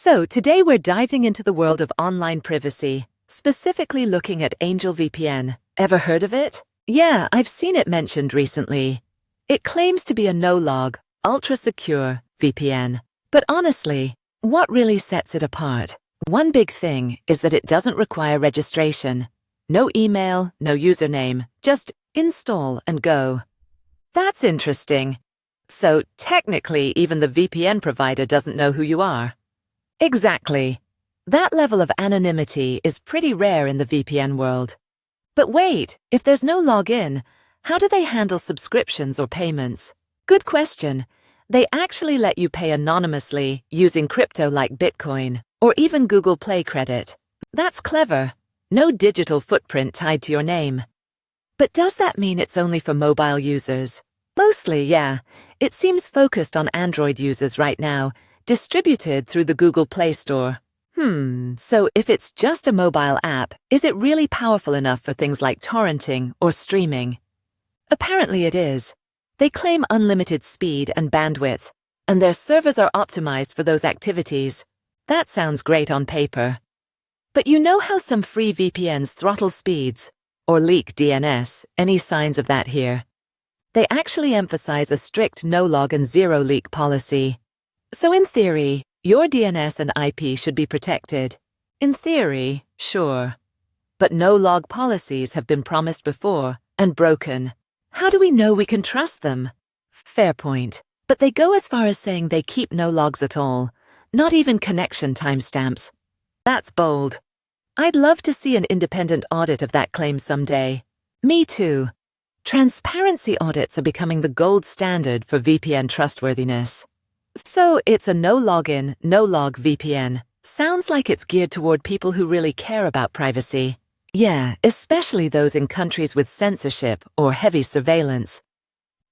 So today we're diving into the world of online privacy, specifically looking at AngelVPN. Ever heard of it? Yeah, I've seen it mentioned recently. It claims to be a no-log, ultra-secure VPN. But honestly, what really sets it apart? One big thing is that it doesn't require registration. No email, no username, just install and go. That's interesting. So technically, even the VPN provider doesn't know who you are. Exactly. That level of anonymity is pretty rare in the VPN world. But wait, if there's no login, how do they handle subscriptions or payments? Good question. They actually let you pay anonymously using crypto like Bitcoin or even Google Play credit. That's clever. No digital footprint tied to your name. But does that mean it's only for mobile users? Mostly, yeah. It seems focused on Android users right now, distributed through the Google Play Store. So if it's just a mobile app, is it really powerful enough for things like torrenting or streaming? Apparently it is. They claim unlimited speed and bandwidth, and their servers are optimized for those activities. That sounds great on paper. But you know how some free VPNs throttle speeds or leak DNS? Any signs of that here? They actually emphasize a strict no-log and zero-leak policy. So in theory, your DNS and IP should be protected. In theory, sure. But no-log policies have been promised before and broken. How do we know we can trust them? Fair point. But they go as far as saying they keep no logs at all, not even connection timestamps. That's bold. I'd love to see an independent audit of that claim someday. Me too. Transparency audits are becoming the gold standard for VPN trustworthiness. So it's a no-login, no-log VPN. Sounds like it's geared toward people who really care about privacy. Yeah, especially those in countries with censorship or heavy surveillance.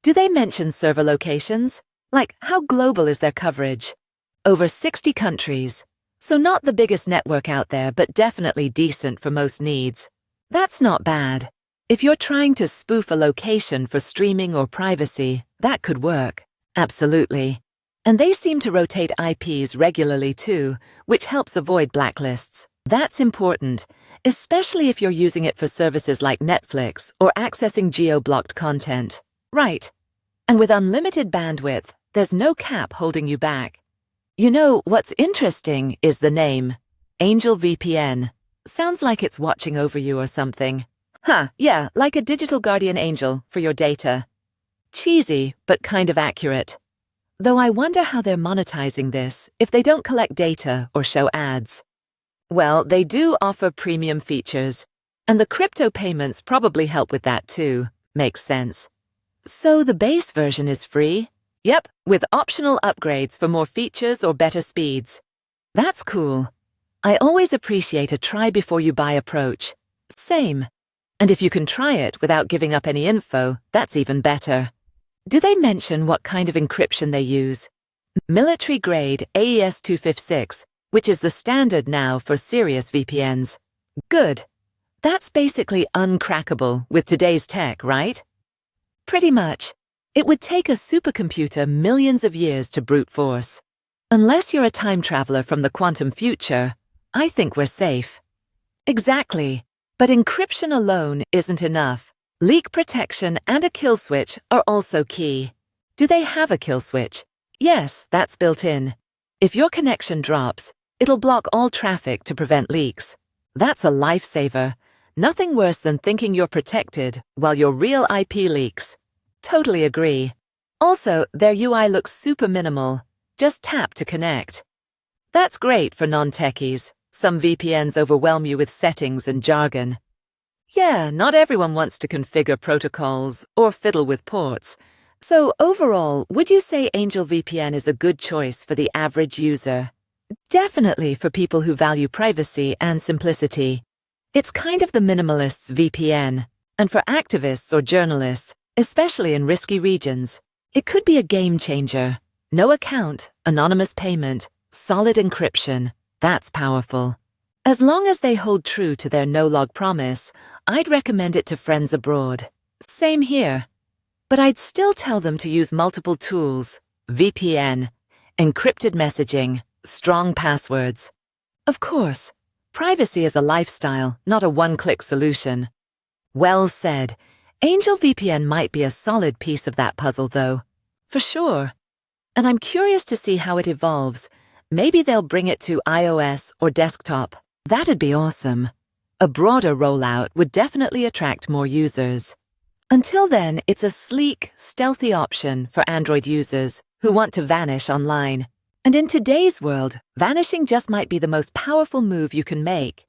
Do they mention server locations? Like, how global is their coverage? Over 60 countries. So not the biggest network out there, but definitely decent for most needs. That's not bad. If you're trying to spoof a location for streaming or privacy, that could work. Absolutely. And they seem to rotate IPs regularly too, which helps avoid blacklists. That's important, especially if you're using it for services like Netflix or accessing geo-blocked content. Right. And with unlimited bandwidth, there's no cap holding you back. You know, what's interesting is the name. AngelVPN. Sounds like it's watching over you or something. Yeah, like a digital guardian angel for your data. Cheesy, but kind of accurate. Though I wonder how they're monetizing this if they don't collect data or show ads. Well, they do offer premium features, and the crypto payments probably help with that too. Makes sense. So the base version is free? Yep, with optional upgrades for more features or better speeds. That's cool. I always appreciate a try-before-you-buy approach. Same. And if you can try it without giving up any info, that's even better. Do they mention what kind of encryption they use? Military-grade AES-256, which is the standard now for serious VPNs. Good. That's basically uncrackable with today's tech, right? Pretty much. It would take a supercomputer millions of years to brute force. Unless you're a time traveler from the quantum future, I think we're safe. Exactly. But encryption alone isn't enough. Leak protection and a kill switch are also key. Do they have a kill switch? Yes, that's built in. If your connection drops, it'll block all traffic to prevent leaks. That's a lifesaver. Nothing worse than thinking you're protected while your real IP leaks. Totally agree. Also, their UI looks super minimal. Just tap to connect. That's great for non-techies. Some VPNs overwhelm you with settings and jargon. Yeah, not everyone wants to configure protocols or fiddle with ports. So overall, would you say AngelVPN is a good choice for the average user? Definitely for people who value privacy and simplicity. It's kind of the minimalist's VPN. And for activists or journalists, especially in risky regions, it could be a game changer. No account, anonymous payment, solid encryption. That's powerful. As long as they hold true to their no-log promise, I'd recommend it to friends abroad. Same here. But I'd still tell them to use multiple tools, VPN, encrypted messaging, Strong passwords. Of course, privacy is a lifestyle, not a one-click solution. Well said. AngelVPN might be a solid piece of that puzzle, though. For sure. And I'm curious to see how it evolves. Maybe they'll bring it to iOS or desktop. That'd be awesome. A broader rollout would definitely attract more users. Until then, it's a sleek, stealthy option for Android users who want to vanish online. And in today's world, vanishing just might be the most powerful move you can make.